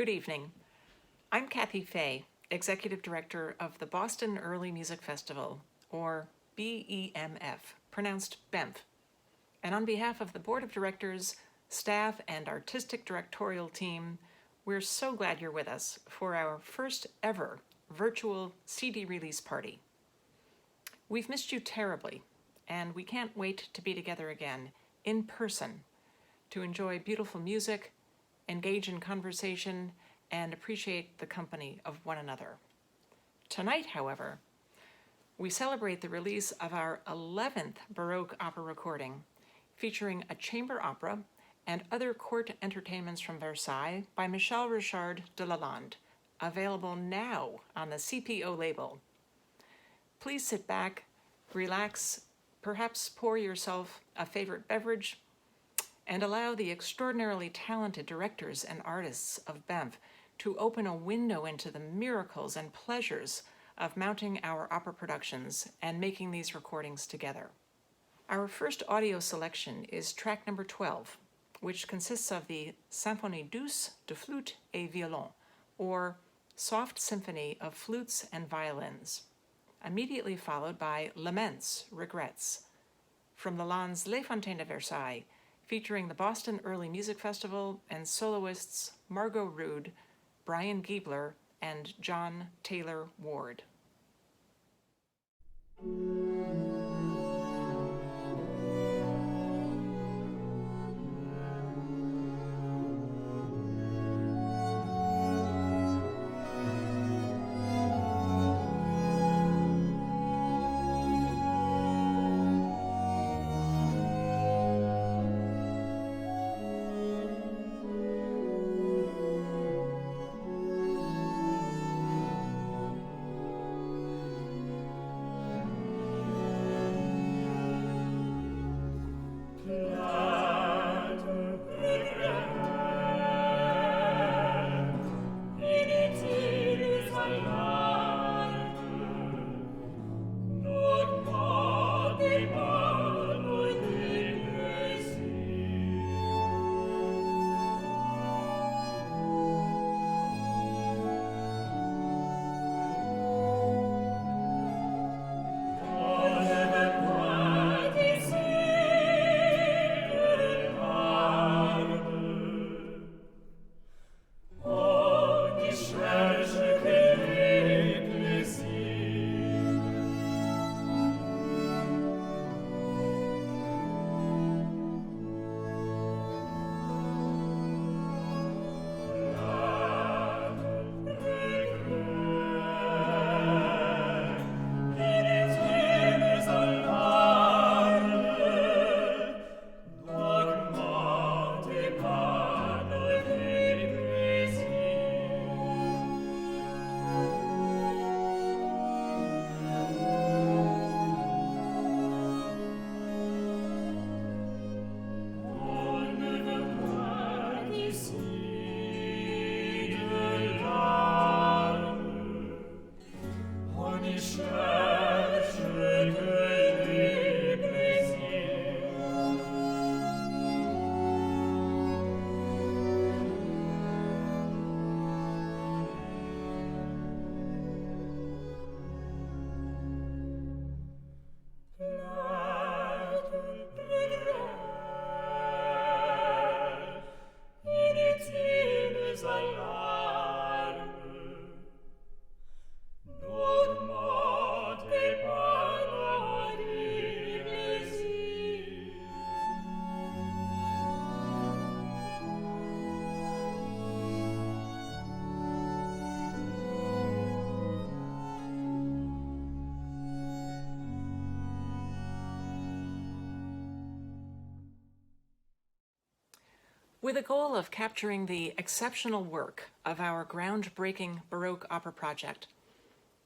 Good evening. I'm Kathy Fay, Executive Director of the Boston Early Music Festival, or BEMF, pronounced BEMF. And on behalf of the Board of Directors, staff, and artistic directorial team, we're so glad you're with us for our first ever virtual CD release party. We've missed you terribly, and we can't wait to be together again in person to enjoy beautiful music, engage in conversation, and appreciate the company of one another. Tonight, however, we celebrate the release of our 11th Baroque opera recording, featuring a chamber opera and other court entertainments from Versailles by Michel Richard de Lalande, available now on the CPO label. Please sit back, relax, perhaps pour yourself a favorite beverage, and allow the extraordinarily talented directors and artists of BEMF to open a window into the miracles and pleasures of mounting our opera productions and making these recordings together. Our first audio selection is track number 12, which consists of the Symphonie douce de flûte et violon, or Soft Symphony of Flutes and Violins, immediately followed by Laments, Regrets, from Lalande's Les Fontaines de Versailles, featuring the Boston Early Music Festival and soloists Margot Rood, Brian Giebler, and John Taylor Ward. With a goal of capturing the exceptional work of our groundbreaking Baroque opera project,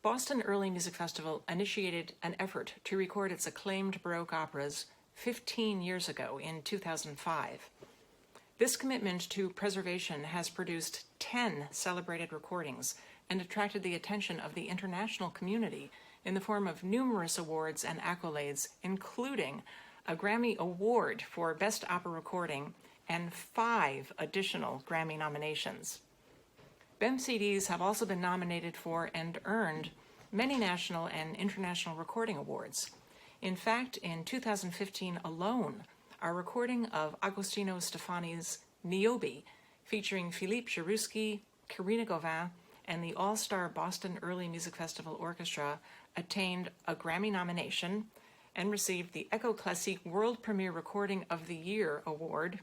Boston Early Music Festival initiated an effort to record its acclaimed Baroque operas 15 years ago in 2005. This commitment to preservation has produced 10 celebrated recordings and attracted the attention of the international community in the form of numerous awards and accolades, including a Grammy Award for Best Opera Recording and 5 additional Grammy nominations. BEM CDs have also been nominated for and earned many national and international recording awards. In fact, in 2015 alone, our recording of Agostino Stefani's Niobe, featuring Philippe Jarouski, Karina Gauvin, and the All-Star Boston Early Music Festival Orchestra, attained a Grammy nomination and received the Echo Classique World Premiere Recording of the Year award,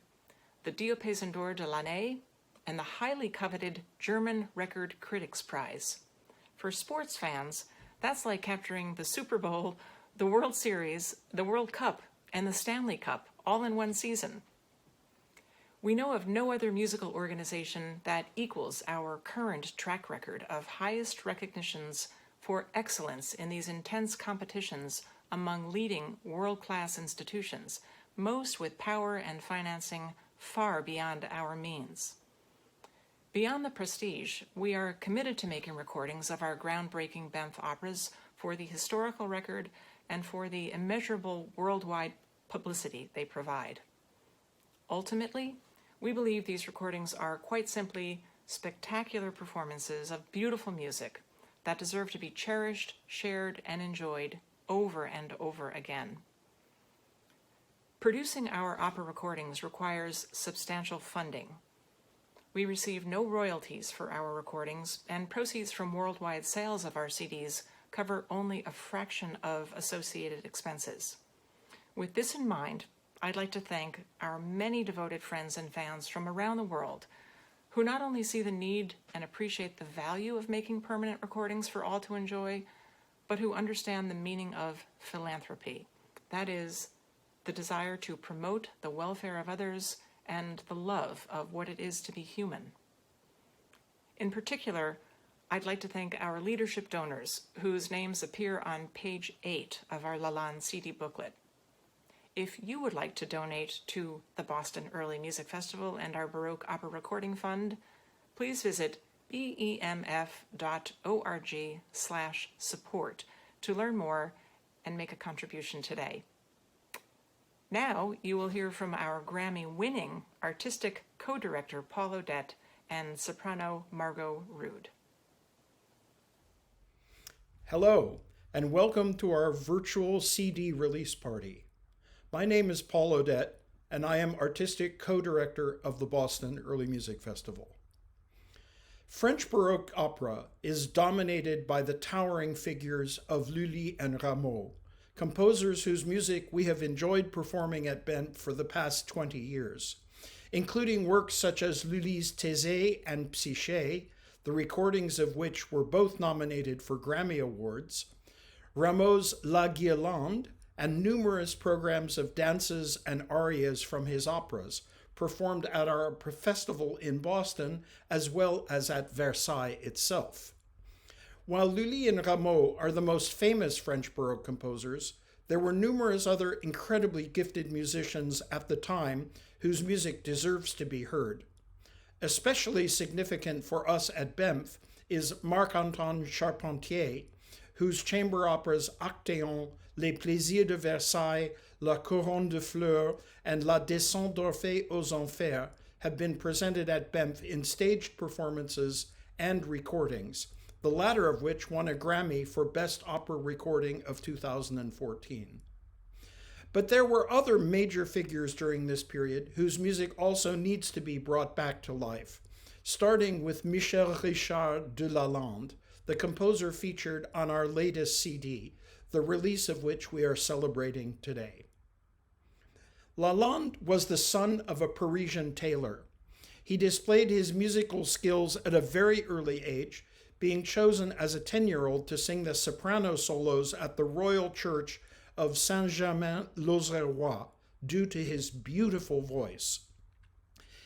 the Diapason d'Or de l'Année, and the highly coveted German Record Critics Prize. For sports fans, that's like capturing the Super Bowl, the World Series, the World Cup, and the Stanley Cup all in one season. We know of no other musical organization that equals our current track record of highest recognitions for excellence in these intense competitions among leading world-class institutions, most with power and financing far beyond our means. Beyond the prestige, we are committed to making recordings of our groundbreaking Banff operas for the historical record and for the immeasurable worldwide publicity they provide. Ultimately, we believe these recordings are quite simply spectacular performances of beautiful music that deserve to be cherished, shared, and enjoyed over and over again. Producing our opera recordings requires substantial funding. We receive no royalties for our recordings, and proceeds from worldwide sales of our CDs cover only a fraction of associated expenses. With this in mind, I'd like to thank our many devoted friends and fans from around the world who not only see the need and appreciate the value of making permanent recordings for all to enjoy, but who understand the meaning of philanthropy. That is, the desire to promote the welfare of others and the love of what it is to be human. In particular, I'd like to thank our leadership donors, whose names appear on page 8 of our Lalande CD booklet. If you would like to donate to the Boston Early Music Festival and our Baroque Opera Recording Fund, please visit bemf.org/support to learn more and make a contribution today. Now you will hear from our Grammy-winning artistic co-director Paul Odette and soprano Margot Rood. Hello, and welcome to our virtual CD release party. My name is Paul Odette, and I am artistic co-director of the Boston Early Music Festival. French Baroque opera is dominated by the towering figures of Lully and Rameau, composers whose music we have enjoyed performing at Banff for the past 20 years, including works such as Lully's Thésée and Psyché, the recordings of which were both nominated for Grammy Awards, Rameau's La Guirlande, and numerous programs of dances and arias from his operas, performed at our festival in Boston as well as at Versailles itself. While Lully and Rameau are the most famous French Baroque composers, there were numerous other incredibly gifted musicians at the time whose music deserves to be heard. Especially significant for us at Banff is Marc-Antoine Charpentier, whose chamber operas Actéon, Les Plaisirs de Versailles, La Couronne de Fleurs, and La Descente d'Orphée aux Enfers have been presented at Banff in staged performances and recordings, the latter of which won a Grammy for Best Opera Recording of 2014. But there were other major figures during this period whose music also needs to be brought back to life, starting with Michel Richard de Lalande, the composer featured on our latest CD, the release of which we are celebrating today. Lalande was the son of a Parisian tailor. He displayed his musical skills at a very early age, being chosen as a 10-year-old to sing the soprano solos at the Royal Church of Saint-Germain-l'Auxerrois, due to his beautiful voice.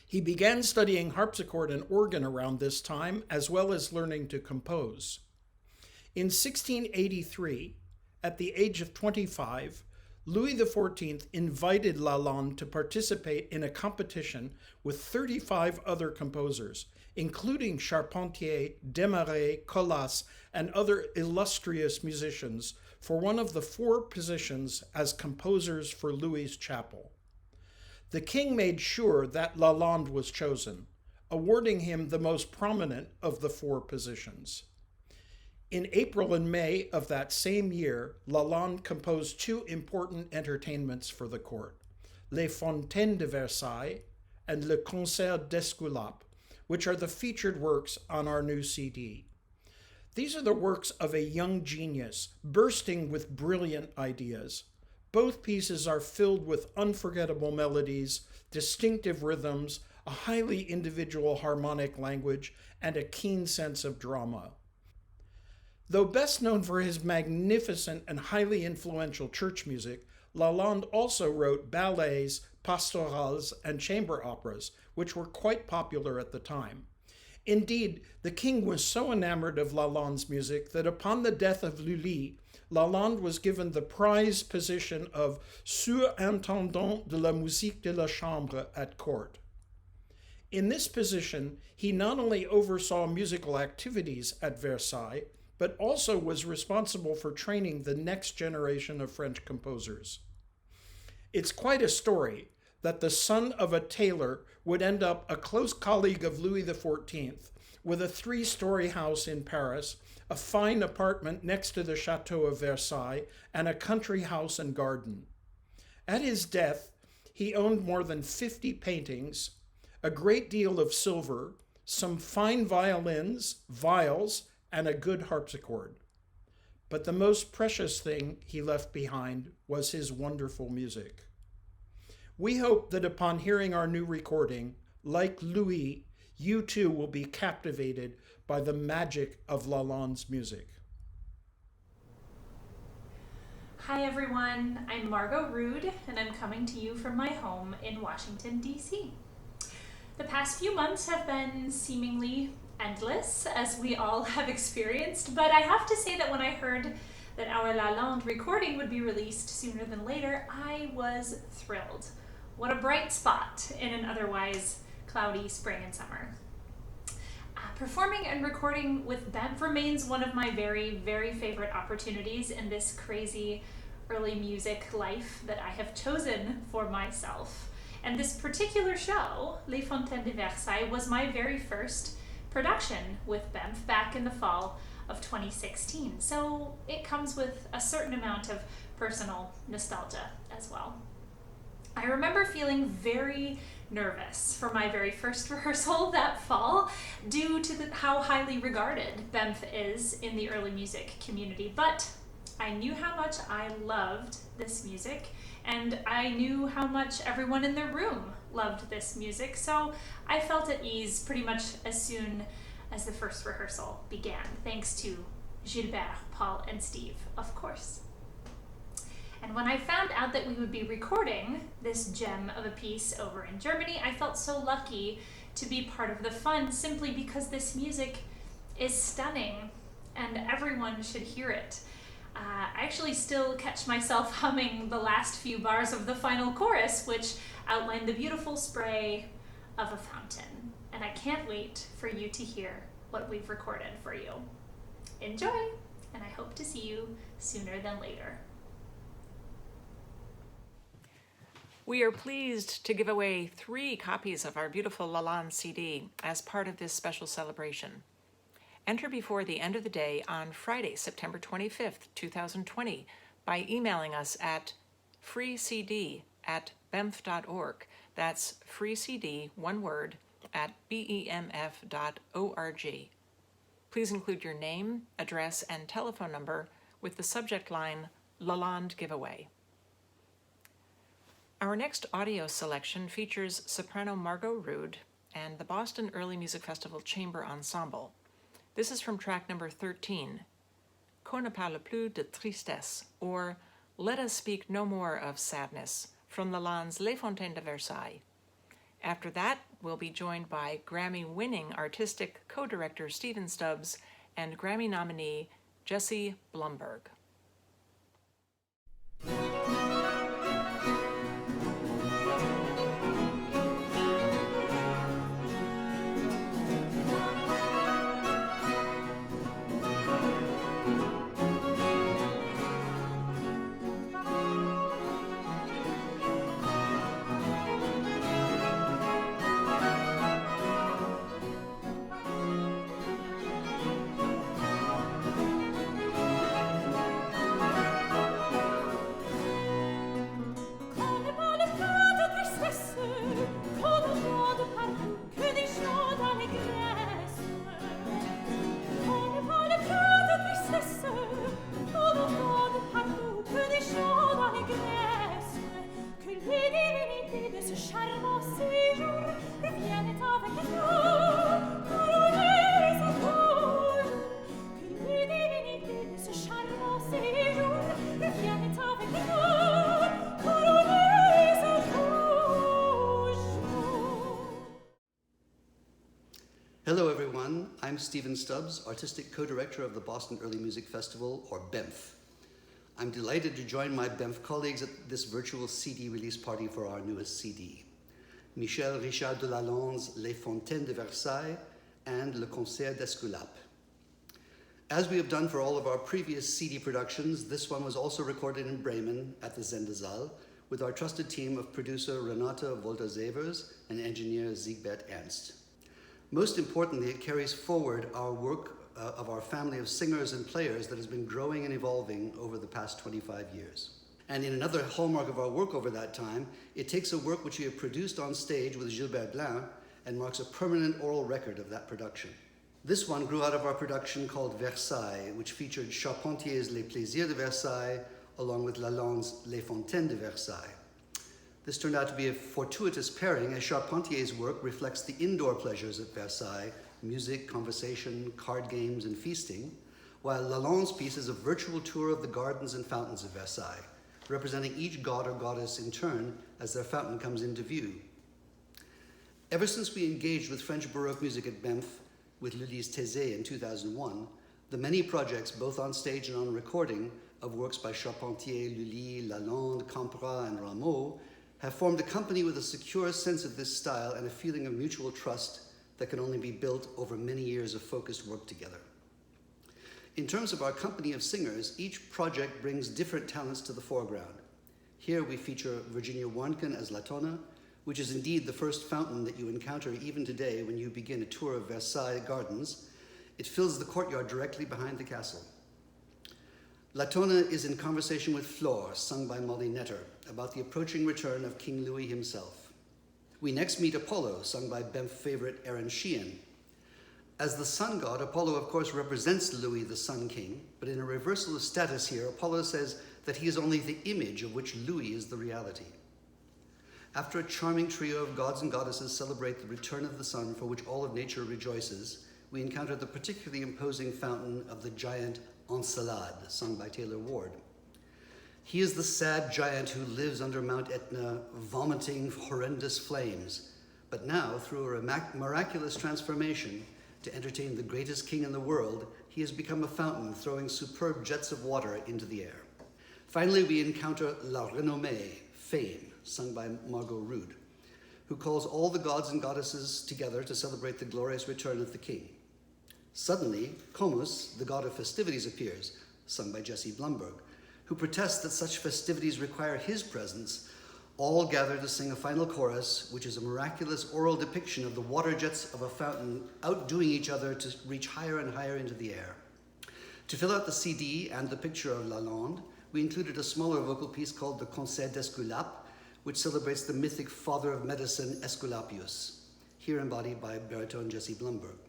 He began studying harpsichord and organ around this time, as well as learning to compose. In 1683, at the age of 25, Louis XIV invited Lalande to participate in a competition with 35 other composers, including Charpentier, Desmarais, Collas, and other illustrious musicians, for one of the 4 positions as composers for Louis's chapel. The king made sure that Lalande was chosen, awarding him the most prominent of the 4 positions. In April and May of that same year, Lalande composed 2 important entertainments for the court, Les Fontaines de Versailles and Le Concert d'Esculape, which are the featured works on our new CD. These are the works of a young genius, bursting with brilliant ideas. Both pieces are filled with unforgettable melodies, distinctive rhythms, a highly individual harmonic language, and a keen sense of drama. Though best known for his magnificent and highly influential church music, Lalande also wrote ballets, pastorales, and chamber operas, which were quite popular at the time. Indeed, the king was so enamored of Lalande's music that upon the death of Lully, Lalande was given the prized position of surintendant de la musique de la chambre at court. In this position, he not only oversaw musical activities at Versailles, but also was responsible for training the next generation of French composers. It's quite a story that the son of a tailor would end up a close colleague of Louis XIV with a 3-story house in Paris, a fine apartment next to the Chateau of Versailles, and a country house and garden. At his death, he owned more than 50 paintings, a great deal of silver, some fine violins, viols, and a good harpsichord. But the most precious thing he left behind was his wonderful music. We hope that upon hearing our new recording, like Louis, you too will be captivated by the magic of Lalande's music. Hi everyone, I'm Margot Rood, and I'm coming to you from my home in Washington, D.C. The past few months have been seemingly endless, as we all have experienced, but I have to say that when I heard that our Lalande recording would be released sooner than later, I was thrilled. What a bright spot in an otherwise cloudy spring and summer. Performing and recording with BEMF remains one of my very, very favorite opportunities in this crazy early music life that I have chosen for myself. And this particular show, Les Fontaines de Versailles, was my very first production with BEMF back in the fall of 2016. So it comes with a certain amount of personal nostalgia as well. I remember feeling very nervous for my very first rehearsal that fall due to how highly regarded BEMF is in the early music community, but I knew how much I loved this music, and I knew how much everyone in the room loved this music, so I felt at ease pretty much as soon as the first rehearsal began, thanks to Gilbert, Paul, and Steve, of course. And when I found out that we would be recording this gem of a piece over in Germany, I felt so lucky to be part of the fun, simply because this music is stunning and everyone should hear it. I actually still catch myself humming the last few bars of the final chorus, which outline the beautiful spray of a fountain. And I can't wait for you to hear what we've recorded for you. Enjoy, and I hope to see you sooner than later. We are pleased to give away 3 copies of our beautiful Lalande CD as part of this special celebration. Enter before the end of the day on Friday, September 25th, 2020 by emailing us at freecd@bemf.org. That's freecd, one word, at bemf.org. Please include your name, address, and telephone number with the subject line Lalande Giveaway. Our next audio selection features soprano Margot Rood and the Boston Early Music Festival Chamber Ensemble. This is from track number 13, Qu'on ne parle plus de tristesse, or Let Us Speak No More of Sadness, from Lalande's Les Fontaines de Versailles. After that, we'll be joined by Grammy-winning artistic co-director Stephen Stubbs and Grammy nominee Jesse Blumberg. Stephen Stubbs, Artistic Co-Director of the Boston Early Music Festival, or BEMF. I'm delighted to join my BEMF colleagues at this virtual CD release party for our newest CD. Michel Richard de Lalande's Les Fontaines de Versailles and Le Concert d'Esculape. As we have done for all of our previous CD productions, this one was also recorded in Bremen at the Sendesaal with our trusted team of producer Renate Wolter-Seevers and engineer Siegbert Ernst. Most importantly, it carries forward our work of our family of singers and players that has been growing and evolving over the past 25 years. And in another hallmark of our work over that time, it takes a work which we have produced on stage with Gilbert Blin and marks a permanent oral record of that production. This one grew out of our production called Versailles, which featured Charpentier's Les Plaisirs de Versailles along with Lalande's Les Fontaines de Versailles. This turned out to be a fortuitous pairing, as Charpentier's work reflects the indoor pleasures at Versailles, music, conversation, card games, and feasting, while Lalande's piece is a virtual tour of the gardens and fountains of Versailles, representing each god or goddess in turn as their fountain comes into view. Ever since we engaged with French Baroque music at BEMF with Lully's Thésée in 2001, the many projects, both on stage and on recording, of works by Charpentier, Lully, Lalande, Campra, and Rameau have formed a company with a secure sense of this style and a feeling of mutual trust that can only be built over many years of focused work together. In terms of our company of singers, each project brings different talents to the foreground. Here we feature Virginia Warnken as Latona, which is indeed the first fountain that you encounter even today when you begin a tour of Versailles gardens. It fills the courtyard directly behind the castle. Latona is in conversation with Flore, sung by Molly Netter, about the approaching return of King Louis himself. We next meet Apollo, sung by BEMF favorite Aaron Sheehan. As the sun god, Apollo of course represents Louis the Sun King, but in a reversal of status here, Apollo says that he is only the image of which Louis is the reality. After a charming trio of gods and goddesses celebrate the return of the sun for which all of nature rejoices, we encounter the particularly imposing fountain of the giant Encelade, sung by Taylor Ward. He is the sad giant who lives under Mount Etna, vomiting horrendous flames, but now, through a miraculous transformation, to entertain the greatest king in the world, he has become a fountain, throwing superb jets of water into the air. Finally, we encounter La Renommée, Fame, sung by Margot Rood, who calls all the gods and goddesses together to celebrate the glorious return of the king. Suddenly, Comus, the god of festivities, appears, sung by Jesse Blumberg, who protests that such festivities require his presence. All gather to sing a final chorus, which is a miraculous oral depiction of the water jets of a fountain outdoing each other to reach higher and higher into the air. To fill out the CD and the picture of Lalande, we included a smaller vocal piece called the Concert d'Esculape, which celebrates the mythic father of medicine, Aesculapius, here embodied by baritone Jesse Blumberg,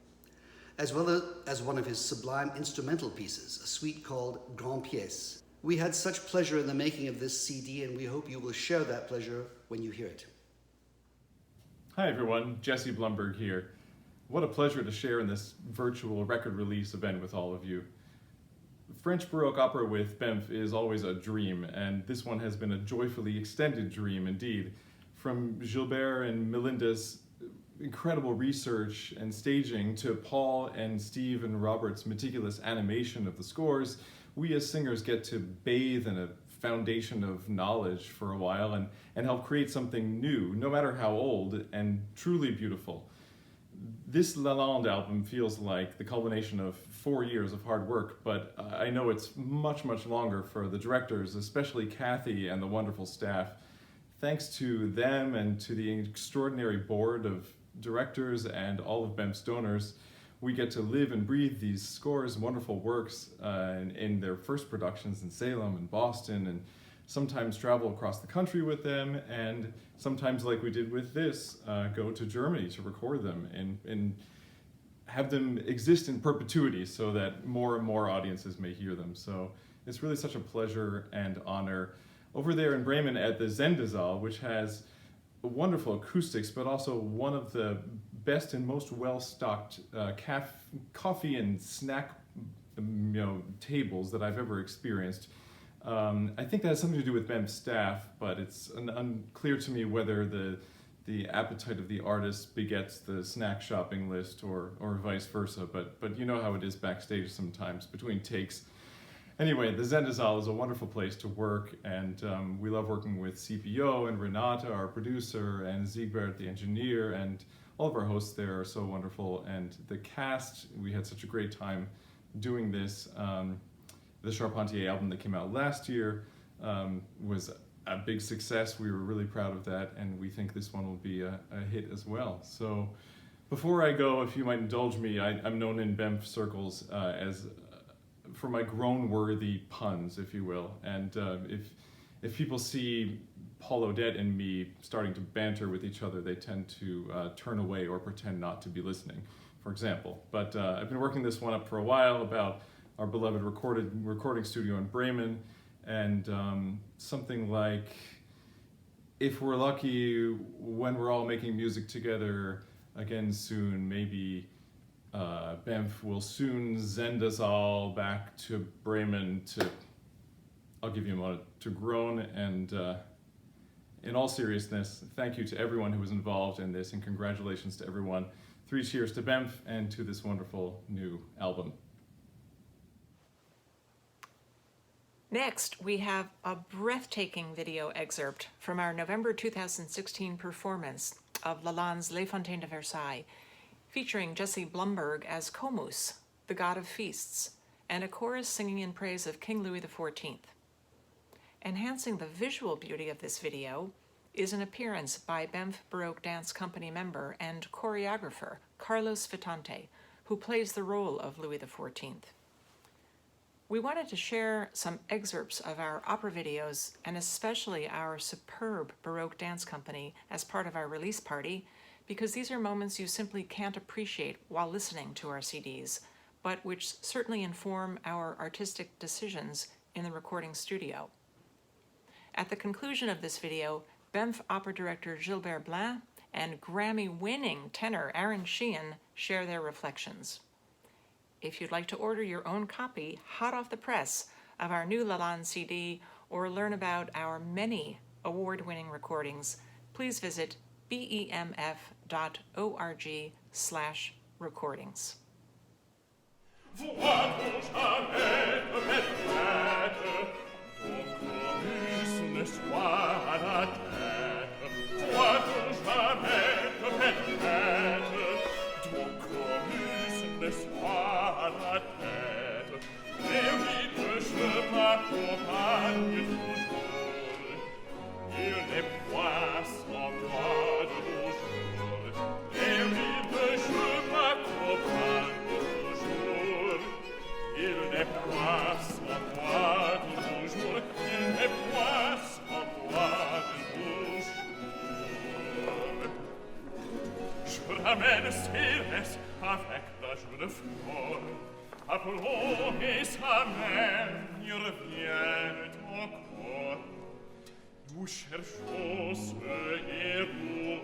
as well as one of his sublime instrumental pieces, a suite called Grand Pièce. We had such pleasure in the making of this CD, and we hope you will share that pleasure when you hear it. Hi everyone, Jesse Blumberg here. What a pleasure to share in this virtual record release event with all of you. French Baroque opera with BEMF is always a dream, and this one has been a joyfully extended dream indeed. From Gilbert and Melinda's incredible research and staging to Paul and Steve and Robert's meticulous animation of the scores, we as singers get to bathe in a foundation of knowledge for a while and help create something new, no matter how old, and truly beautiful. This Lalande album feels like the culmination of 4 years of hard work, but I know it's much, much longer for the directors, especially Kathy and the wonderful staff. Thanks to them and to the extraordinary board of directors and all of BEMF's donors, we get to live and breathe these scores and wonderful works in their first productions in Salem and Boston, and sometimes travel across the country with them, and sometimes, like we did with this, go to Germany to record them and have them exist in perpetuity so that more and more audiences may hear them. So it's really such a pleasure and honor. Over there in Bremen at the Sendesaal, which has wonderful acoustics, but also one of the best and most well-stocked coffee and snack tables that I've ever experienced. I think that has something to do with BEMF staff, but it's unclear to me whether the the appetite of the artist begets the snack shopping list, or vice versa. But you know how it is backstage sometimes between takes. Anyway, the Sendesaal is a wonderful place to work, and we love working with CPO and Renate, our producer, and Siegbert, the engineer, and all of our hosts there are so wonderful. And the cast, we had such a great time doing this. The Charpentier album that came out last year was a big success. We were really proud of that, and we think this one will be a hit as well. So before I go, if you might indulge me, I'm known in BEMF circles as for my groan-worthy puns, if you will. And if people see Paul Odette and me starting to banter with each other, they tend to turn away or pretend not to be listening, for example. But I've been working this one up for a while about our beloved recording studio in Bremen, and something like, if we're lucky, when we're all making music together again soon, maybe BEMF will soon send us all back to Bremen to, I'll give you a moment to groan. And in all seriousness, thank you to everyone who was involved in this, and congratulations to everyone. 3 cheers to BEMF and to this wonderful new album. Next, we have a breathtaking video excerpt from our November 2016 performance of Lalande's Les Fontaines de Versailles, featuring Jesse Blumberg as Comus, the god of feasts, and a chorus singing in praise of King Louis XIV. Enhancing the visual beauty of this video is an appearance by BEMF Baroque Dance Company member and choreographer Carlos Vitante, who plays the role of Louis XIV. We wanted to share some excerpts of our opera videos, and especially our superb Baroque Dance Company, as part of our release party, because these are moments you simply can't appreciate while listening to our CDs, but which certainly inform our artistic decisions in the recording studio. At the conclusion of this video, BEMF Opera Director Gilbert Blin and Grammy-winning tenor Aaron Sheehan share their reflections. If you'd like to order your own copy, hot off the press, of our new Lalande CD, or learn about our many award-winning recordings, please visit bemf.org/recordings. Avec la jeune folle, appelons et sa mère y reviennent encore. Nous cherchons ce héros,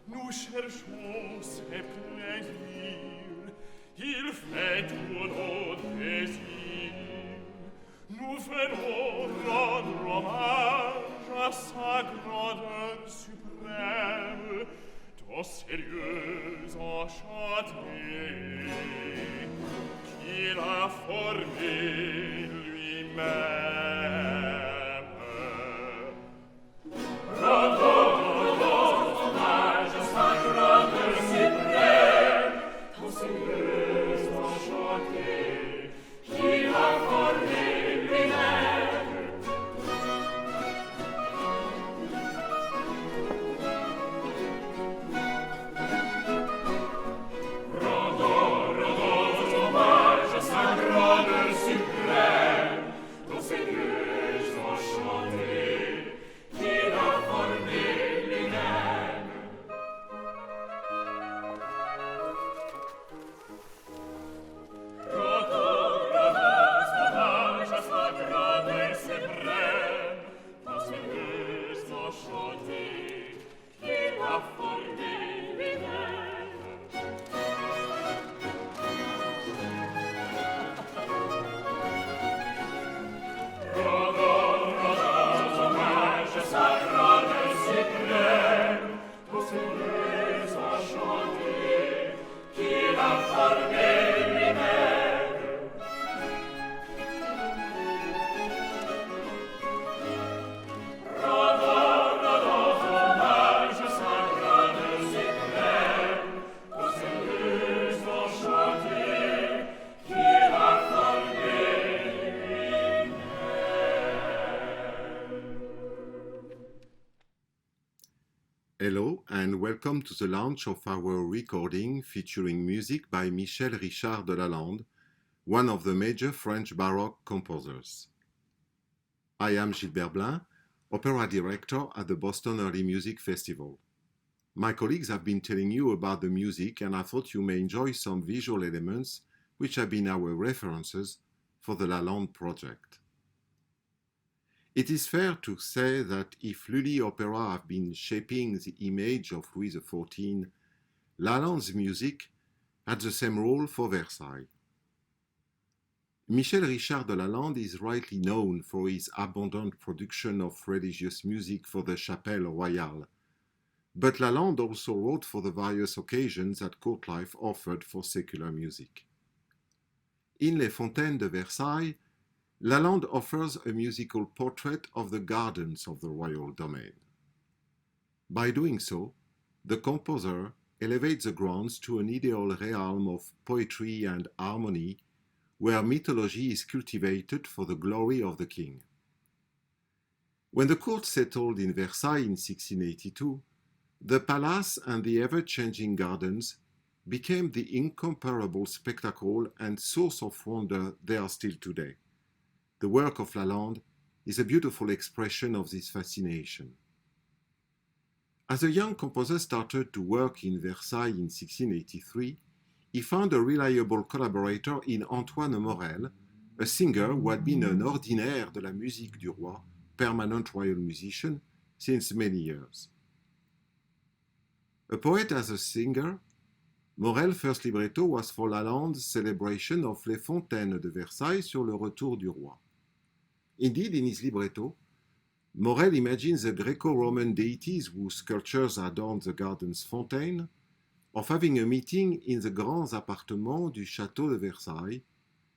nous cherchons ses plaisirs, il fait tous nos désirs. Nous venons rendre hommage à sa grandeur suprême, ton sérieux enchanté, qu'il a formé lui-même. Rendons hommage à sa grandeur suprême, ton sérieux enchanté, qu'il a formé lui-même. Rendons hommage à sa grandeur suprême, ton sérieux Hello and welcome to the launch of our recording featuring music by Michel Richard de Lalande, one of the major French Baroque composers. I am Gilbert Blin, opera director at the Boston Early Music Festival. My colleagues have been telling you about the music, and I thought you may enjoy some visual elements which have been our references for the Lalande project. It is fair to say that if Lully opera have been shaping the image of Louis XIV, Lalande's music had the same role for Versailles. Michel Richard de Lalande is rightly known for his abundant production of religious music for the Chapelle Royale, but Lalande also wrote for the various occasions that court life offered for secular music. In Les Fontaines de Versailles, Lalande offers a musical portrait of the gardens of the royal domain. By doing so, the composer elevates the grounds to an ideal realm of poetry and harmony, where mythology is cultivated for the glory of the king. When the court settled in Versailles in 1682, the palace and the ever-changing gardens became the incomparable spectacle and source of wonder they are still today. The work of Lalande is a beautiful expression of this fascination. As a young composer started to work in Versailles in 1683, he found a reliable collaborator in Antoine Morel, a singer who had been an ordinaire de la musique du roi, permanent royal musician, since many years. A poet as a singer, Morel's first libretto was for Lalande's celebration of Les Fontaines de Versailles sur le retour du roi. Indeed, in his libretto, Morel imagines the Greco-Roman deities whose sculptures adorn the garden's fontaine, of having a meeting in the grands appartements du Château de Versailles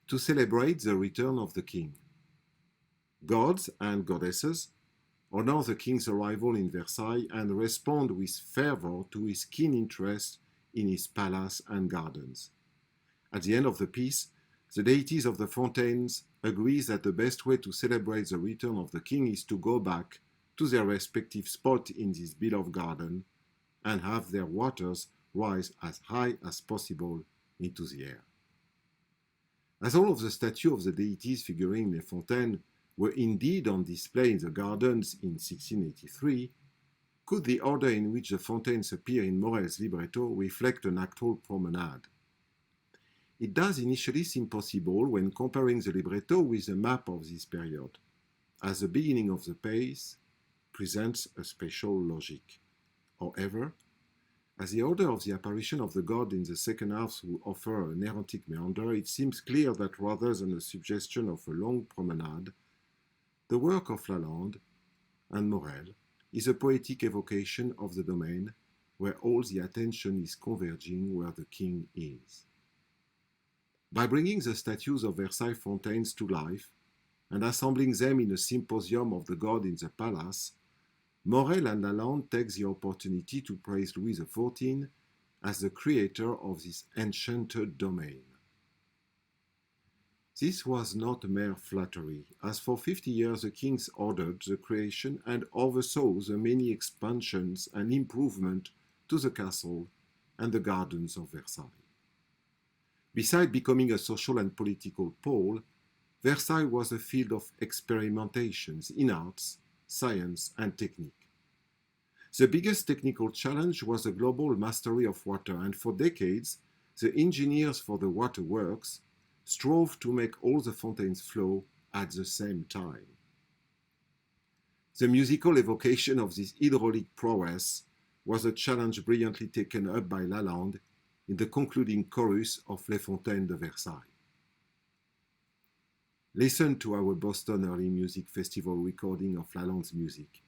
to celebrate the return of the king. Gods and goddesses honor the king's arrival in Versailles and respond with fervor to his keen interest in his palace and gardens. At the end of the piece, the deities of the fontaines agree that the best way to celebrate the return of the king is to go back to their respective spot in this beloved garden and have their waters rise as high as possible into the air. As all of the statues of the deities figuring Les Fontaines were indeed on display in the gardens in 1683, could the order in which the fontaines appear in Morel's libretto reflect an actual promenade? It does initially seem possible when comparing the libretto with a map of this period, as the beginning of the piece presents a special logic. However, as the order of the apparition of the god in the second half will offer an erratic meander, it seems clear that rather than a suggestion of a long promenade, the work of Lalande and Morel is a poetic evocation of the domain where all the attention is converging where the king is. By bringing the statues of Versailles fontaines to life and assembling them in a symposium of the god in the palace, Morel and Lalande take the opportunity to praise Louis XIV as the creator of this enchanted domain. This was not mere flattery, as for 50 years the kings ordered the creation and oversaw the many expansions and improvements to the castle and the gardens of Versailles. Besides becoming a social and political pole, Versailles was a field of experimentations in arts, science, and technique. The biggest technical challenge was the global mastery of water, and for decades, the engineers for the waterworks strove to make all the fontaines flow at the same time. The musical evocation of this hydraulic prowess was a challenge brilliantly taken up by Lalande in the concluding chorus of Les Fontaines de Versailles. Listen to our Boston Early Music Festival recording of Lalande's music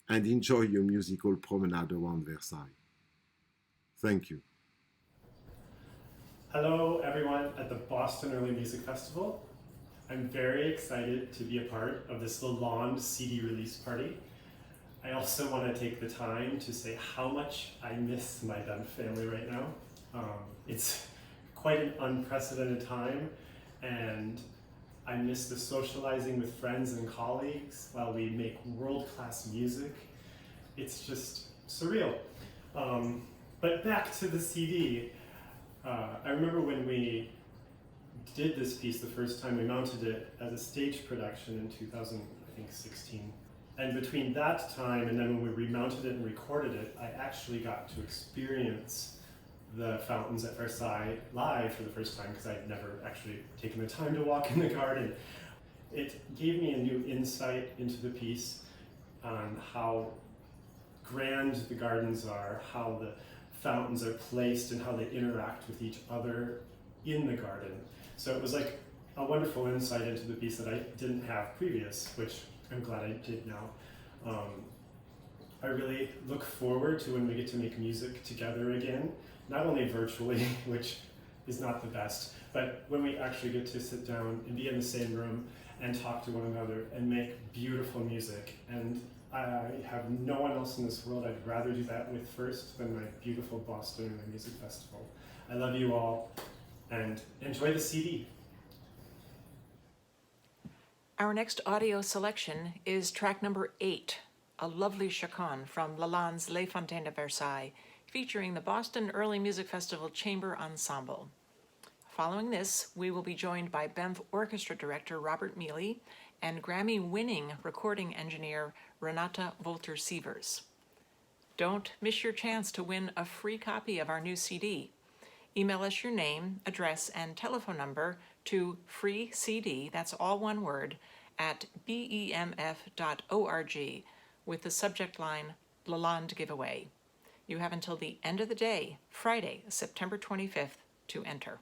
and enjoy your musical promenade around Versailles. Thank you. Hello everyone at the Boston Early Music Festival. I'm very excited to be a part of this Lalande CD release party. I also want to take the time to say how much I miss my Bemf family right now. It's quite an unprecedented time, and I miss the socializing with friends and colleagues while we make world-class music. It's just surreal. But back to the CD. I remember when we did this piece the first time, we mounted it as a stage production in 2016. And between that time and then when we remounted it and recorded it, I actually got to experience the Fountains at Versailles live for the first time because I'd never actually taken the time to walk in the garden. It gave me a new insight into the piece on how grand the gardens are, how the fountains are placed and how they interact with each other in the garden. So it was like a wonderful insight into the piece that I didn't have previous, which I'm glad I did now. I really look forward to when we get to make music together again, not only virtually, which is not the best, but when we actually get to sit down and be in the same room and talk to one another and make beautiful music. And I have no one else in this world I'd rather do that with first than my beautiful Boston Music Festival. I love you all and enjoy the CD. Our next audio selection is track number 8, a lovely chaconne from Lalande's Les Fontaines de Versailles, featuring the Boston Early Music Festival Chamber Ensemble. Following this, we will be joined by Banff Orchestra Director Robert Mealy and Grammy-winning recording engineer Renate Wolter-Seevers. Don't miss your chance to win a free copy of our new CD. Email us your name, address, and telephone number to freecd, that's all one word, at bemf.org with the subject line Lalande Giveaway. You have until the end of the day, Friday, September 25th, to enter.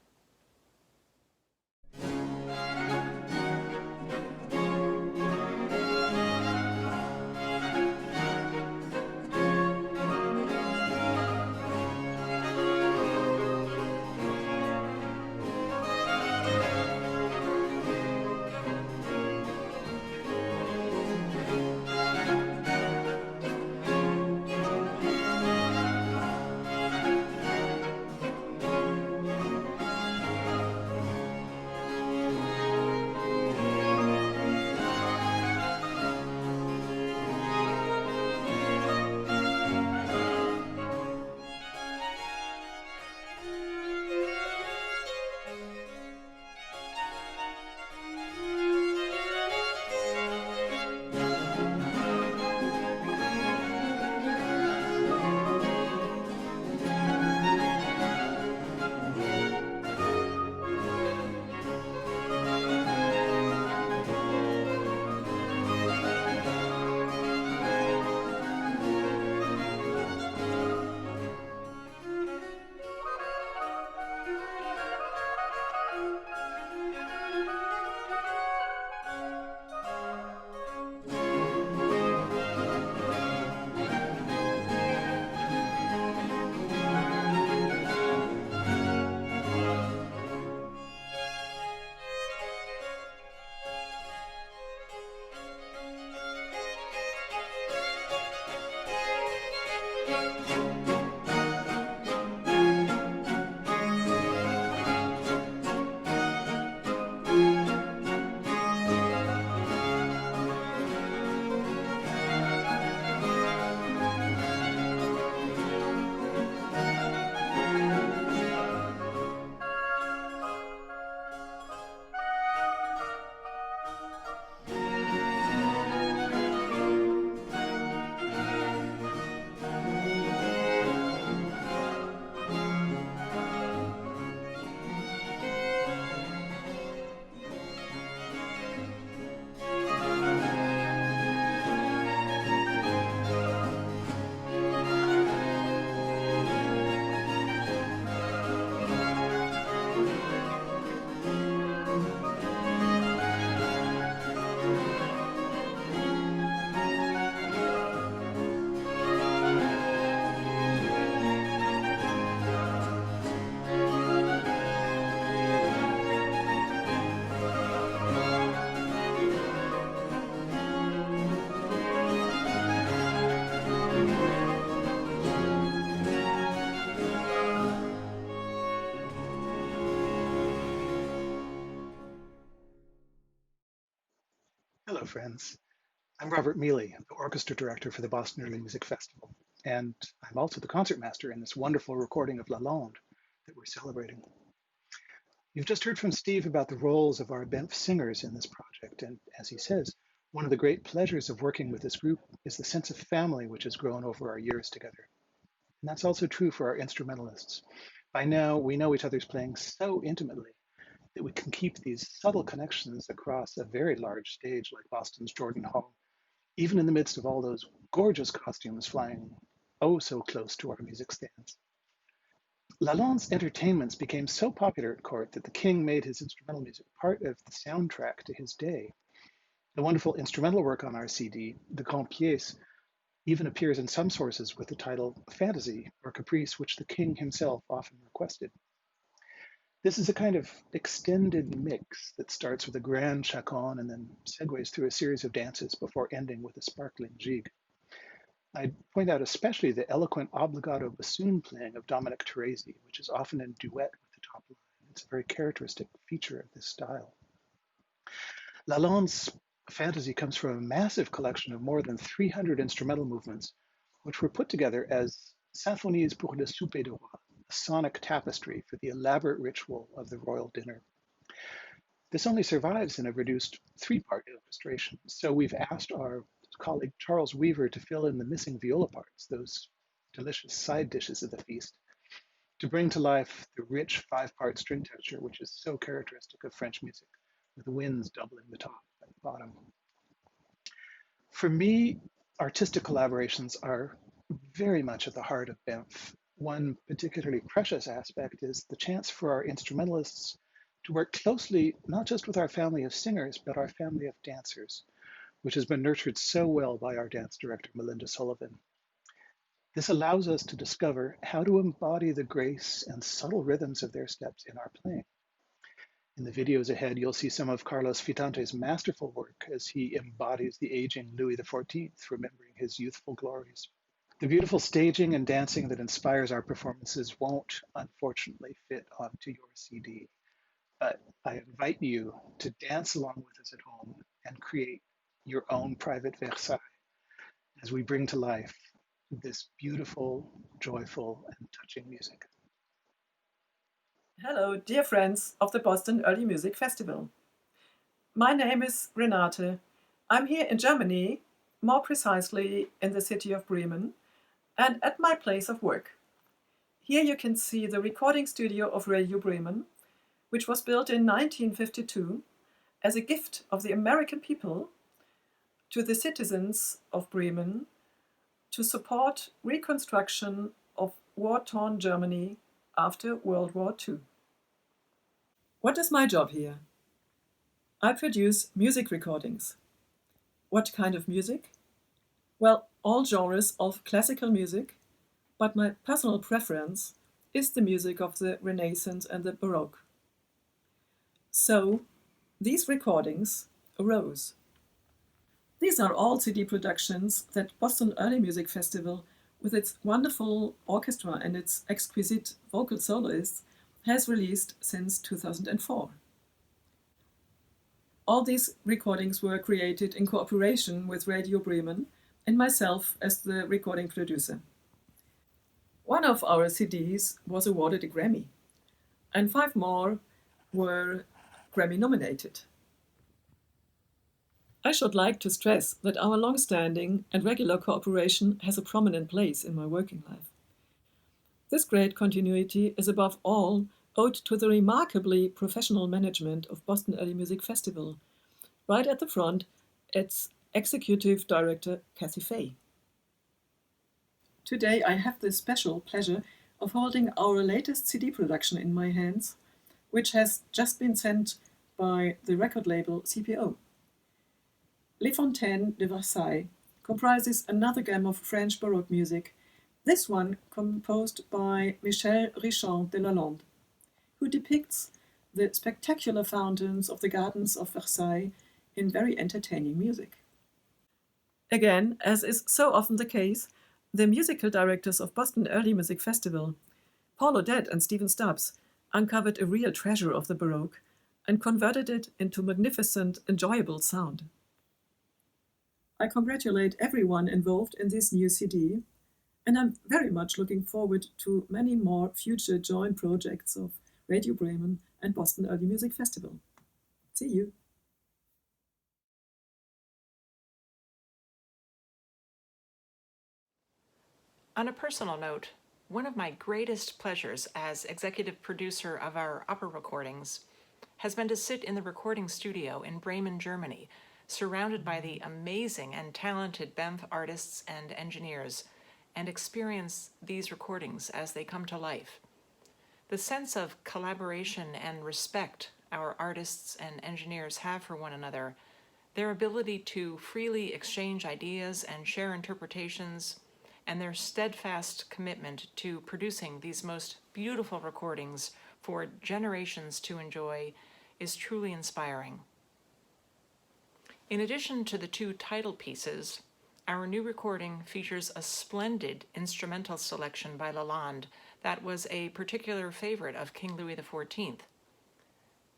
Hello, friends. I'm Robert Mealy, the Orchestra Director for the Boston Early Music Festival. and I'm also the concertmaster in this wonderful recording of Lalande that we're celebrating. You've just heard from Steve about the roles of our Banff singers in this project, and as he says, one of the great pleasures of working with this group is the sense of family which has grown over our years together. And that's also true for our instrumentalists. By now, we know each other's playing so intimately that we can keep these subtle connections across a very large stage like Boston's Jordan Hall, even in the midst of all those gorgeous costumes flying oh so close to our music stands. Lalande's entertainments became so popular at court that the king made his instrumental music part of the soundtrack to his day. The wonderful instrumental work on our CD, the Grand Pièce, even appears in some sources with the title Fantasy or Caprice, which the king himself often requested. This is a kind of extended mix that starts with a grand chaconne and then segues through a series of dances before ending with a sparkling gigue. I'd point out especially the eloquent obligato bassoon playing of Dominic Teresi, which is often in duet with the top line. It's a very characteristic feature of this style. Lalande's Fantasy comes from a massive collection of more than 300 instrumental movements, which were put together as Symphonies pour le souper de roi, a sonic tapestry for the elaborate ritual of the royal dinner. This only survives in a reduced three-part illustration, so we've asked our colleague Charles Weaver to fill in the missing viola parts, those delicious side dishes of the feast, to bring to life the rich five-part string texture, which is so characteristic of French music, with the winds doubling the top and bottom. For me, artistic collaborations are very much at the heart of Banff. One particularly precious aspect is the chance for our instrumentalists to work closely, not just with our family of singers, but our family of dancers, which has been nurtured so well by our dance director, Melinda Sullivan. This allows us to discover how to embody the grace and subtle rhythms of their steps in our playing. In the videos ahead, you'll see some of Carlos Fitante's masterful work as he embodies the aging Louis XIV, remembering his youthful glories. The beautiful staging and dancing that inspires our performances won't, unfortunately, fit onto your CD. But I invite you to dance along with us at home and create your own private Versailles as we bring to life this beautiful, joyful, and touching music. Hello, dear friends of the Boston Early Music Festival. My name is Renate. I'm here in Germany, more precisely in the city of Bremen, and at my place of work. Here you can see the recording studio of Radio Bremen, which was built in 1952 as a gift of the American people to the citizens of Bremen to support reconstruction of war-torn Germany after World War II. What is my job here? I produce music recordings. What kind of music? Well, all genres of classical music, but my personal preference is the music of the Renaissance and the Baroque. So, these recordings arose. These are all CD productions that Boston Early Music Festival, with its wonderful orchestra and its exquisite vocal soloists, has released since 2004. All these recordings were created in cooperation with Radio Bremen and myself as the recording producer. One of our CDs was awarded a Grammy, and 5 more were Grammy nominated. I should like to stress that our long-standing and regular cooperation has a prominent place in my working life. This great continuity is above all owed to the remarkably professional management of Boston Early Music Festival, right at the front, its Executive Director Kathleen Fay. Today I have the special pleasure of holding our latest CD production in my hands, which has just been sent by the record label CPO. Les Fontaines de Versailles comprises another gamut of French Baroque music, this one composed by Michel Richard de Lalande, who depicts the spectacular fountains of the gardens of Versailles in very entertaining music. Again, as is so often the case, the musical directors of Boston Early Music Festival, Paul Odette and Stephen Stubbs, uncovered a real treasure of the Baroque and converted it into magnificent, enjoyable sound. I congratulate everyone involved in this new CD And I'm very much looking forward to many more future joint projects of Radio Bremen and Boston Early Music Festival. See you! On a personal note, one of my greatest pleasures as executive producer of our opera recordings has been to sit in the recording studio in Bremen, Germany, surrounded by the amazing and talented BEMF artists and engineers, and experience these recordings as they come to life. The sense of collaboration and respect our artists and engineers have for one another, their ability to freely exchange ideas and share interpretations, and their steadfast commitment to producing these most beautiful recordings for generations to enjoy is truly inspiring. In addition to the two title pieces, our new recording features a splendid instrumental selection by Lalande that was a particular favorite of King Louis XIV.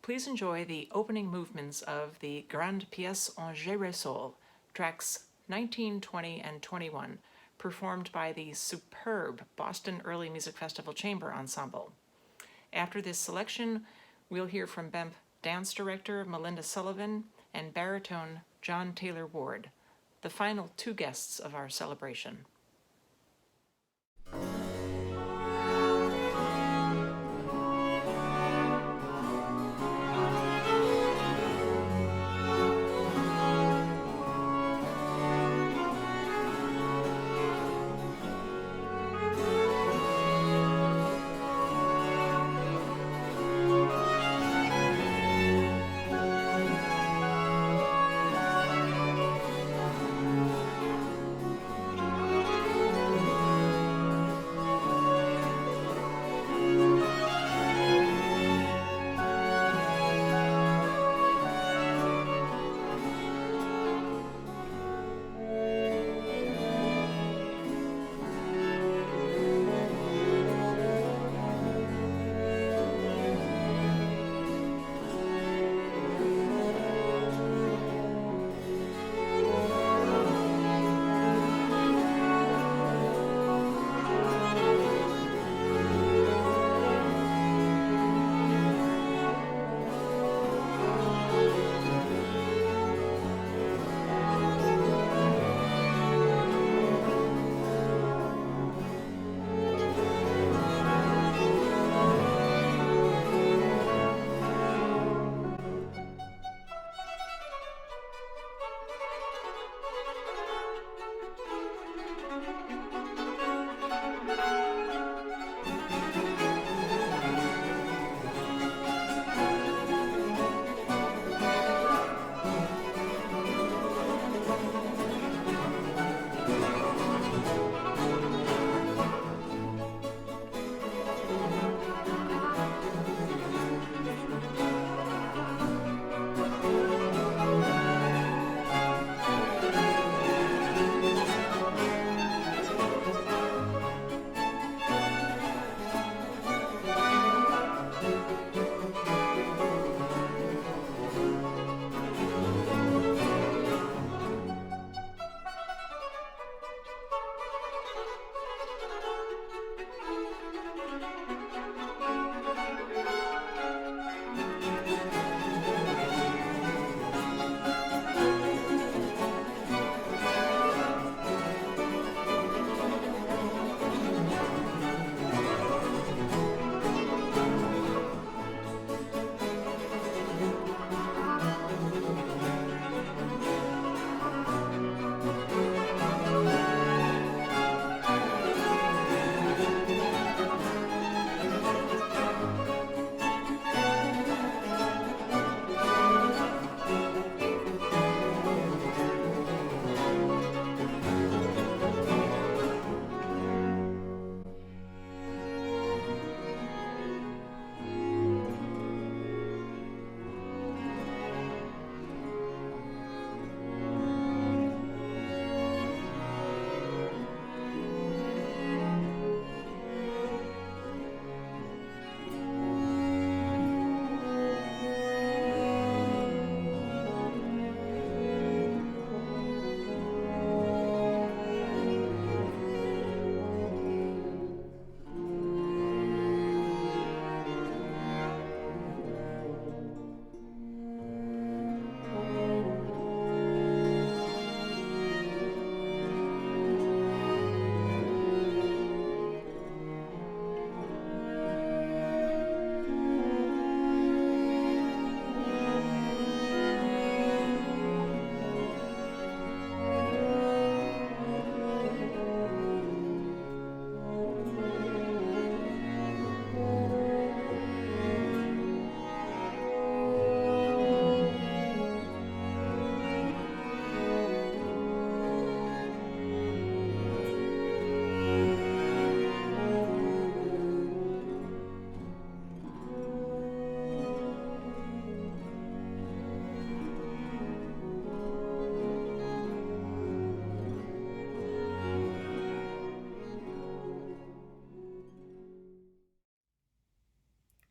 Please enjoy the opening movements of the Grande Pièce en Girasole, tracks 19, 20, and 21, performed by the superb Boston Early Music Festival Chamber Ensemble. After this selection, we'll hear from BEMF Dance Director Melinda Sullivan and baritone John Taylor Ward, the final two guests of our celebration.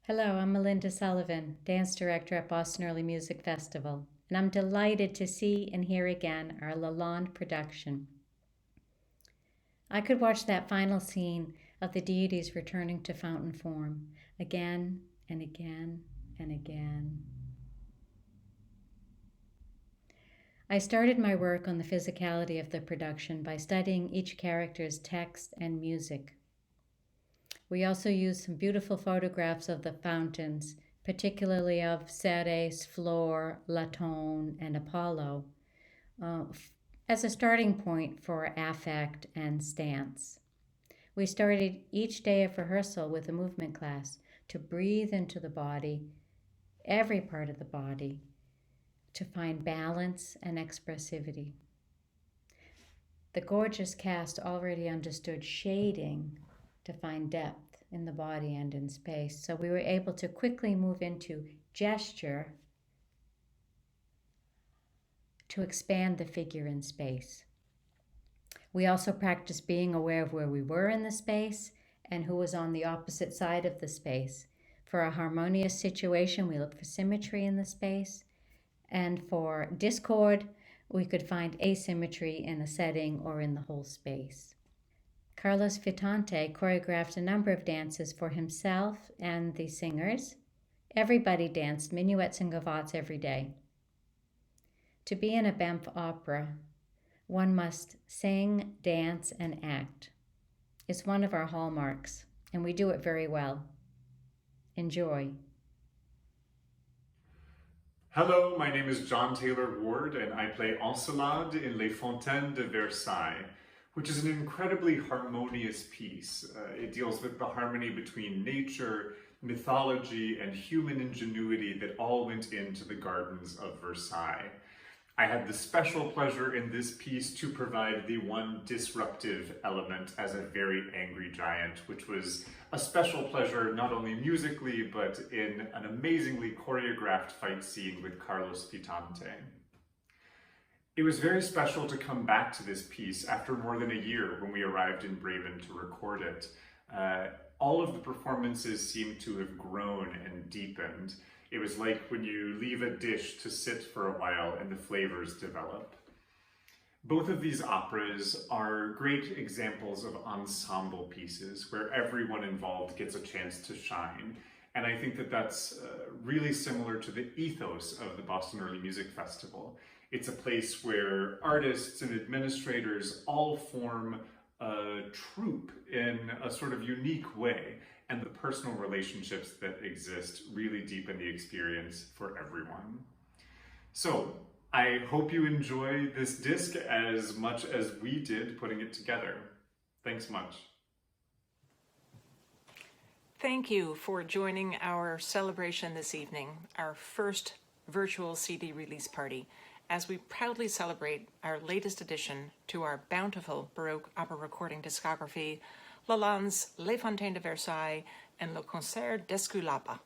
Hello, I'm Melinda Sullivan, Dance Director at Boston Early Music Festival, and I'm delighted to see and hear again our Lalande production. I could watch that final scene of the deities returning to fountain form again and again and again. I started my work on the physicality of the production by studying each character's text and music. We also used some beautiful photographs of the fountains, particularly of Ceres, Flore, Latone, and Apollo, as a starting point for affect and stance. We started each day of rehearsal with a movement class to breathe into the body, every part of the body, to find balance and expressivity. The gorgeous cast already understood shading to find depth in the body and in space. So we were able to quickly move into gesture to expand the figure in space. We also practiced being aware of where we were in the space and who was on the opposite side of the space. For a harmonious situation, we looked for symmetry in the space. And for discord, we could find asymmetry in a setting or in the whole space. Carlos Fitante choreographed a number of dances for himself and the singers. Everybody danced minuets and gavottes every day. To be in a Banff opera, one must sing, dance, and act. It's one of our hallmarks, and we do it very well. Enjoy. Hello, my name is John Taylor Ward, and I play Encelade in Les Fontaines de Versailles, which is an incredibly harmonious piece. It deals with the harmony between nature, mythology, and human ingenuity that all went into the gardens of Versailles. I had the special pleasure in this piece to provide the one disruptive element as a very angry giant, which was a special pleasure not only musically, but in an amazingly choreographed fight scene with Carlos Fitante. It was very special to come back to this piece after more than a year when we arrived in Bremen to record it. All of the performances seemed to have grown and deepened. It was like when you leave a dish to sit for a while and the flavors develop. Both of these operas are great examples of ensemble pieces where everyone involved gets a chance to shine. And I think that that's really similar to the ethos of the Boston Early Music Festival. It's a place where artists and administrators all form a troupe in a sort of unique way, and the personal relationships that exist really deepen the experience for everyone. So I hope you enjoy this disc as much as we did putting it together. Thanks much. Thank you for joining our celebration this evening, our first virtual CD release party, as we proudly celebrate our latest addition to our bountiful Baroque opera recording discography, Lalande's Les Fontaines de Versailles and Le Concert d'Esculapa.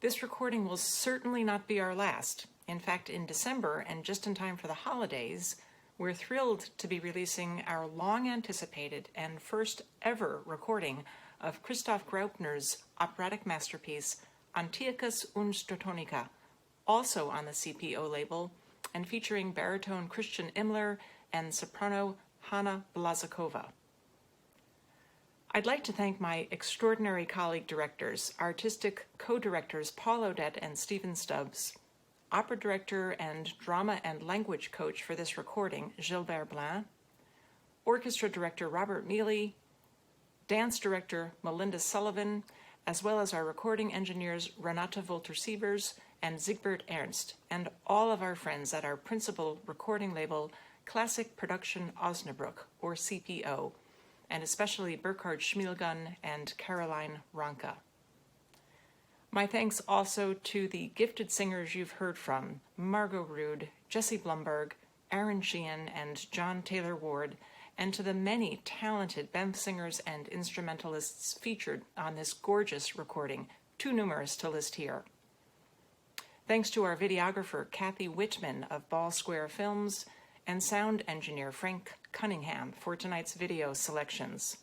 This recording will certainly not be our last. In fact, in December, and just in time for the holidays, we're thrilled to be releasing our long-anticipated and first ever recording of Christoph Graupner's operatic masterpiece, Antiochus und Stautonica, also on the CPO label, and featuring baritone Christian Imler and soprano Hanna Blazakova. I'd like to thank my extraordinary colleague directors, artistic co-directors Paul Odette and Stephen Stubbs, opera director and drama and language coach for this recording, Gilbert Blin, orchestra director Robert Mealy, dance director Melinda Sullivan, as well as our recording engineers Renate Wolter-Seevers and Siegbert Ernst, and all of our friends at our principal recording label, Classic Production Osnabrück, or CPO, and especially Burkhard Schmielgun and Caroline Ranka. My thanks also to the gifted singers you've heard from, Margot Rood, Jessie Blumberg, Aaron Sheehan, and John Taylor Ward, and to the many talented Banff singers and instrumentalists featured on this gorgeous recording, too numerous to list here. Thanks to our videographer, Kathy Wittman of Ball Square Films, and sound engineer Frank Cunningham for tonight's video selections.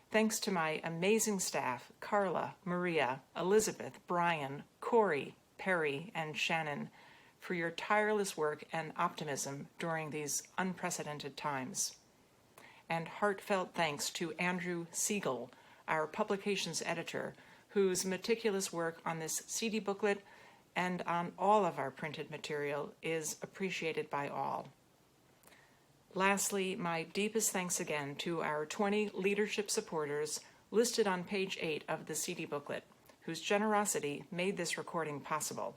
Thanks to my amazing staff, Carla, Maria, Elizabeth, Brian, Corey, Perry, and Shannon, for your tireless work and optimism during these unprecedented times. And heartfelt thanks to Andrew Siegel, our publications editor, whose meticulous work on this CD booklet and on all of our printed material is appreciated by all. Lastly, my deepest thanks again to our 20 leadership supporters listed on page 8 of the CD booklet, whose generosity made this recording possible.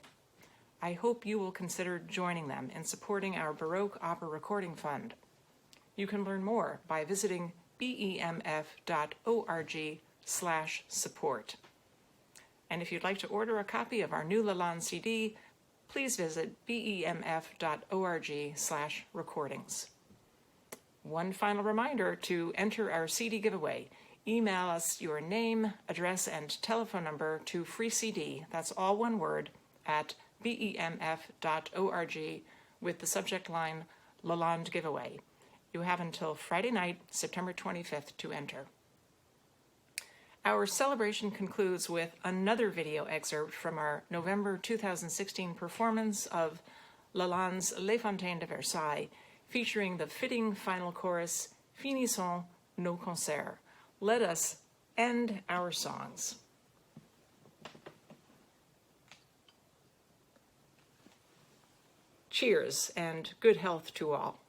I hope you will consider joining them in supporting our Baroque Opera Recording Fund. You can learn more by visiting bemf.org/support. And if you'd like to order a copy of our new Lalande CD, please visit bemf.org/recordings. One final reminder to enter our CD giveaway. Email us your name, address, and telephone number to freecd, that's all one word, at bemf.org with the subject line Lalande Giveaway. You have until Friday night, September 25th to enter. Our celebration concludes with another video excerpt from our November 2016 performance of Lalande's Les Fontaines de Versailles, featuring the fitting final chorus, Finissons nos concerts. Let us end our songs. Cheers and good health to all.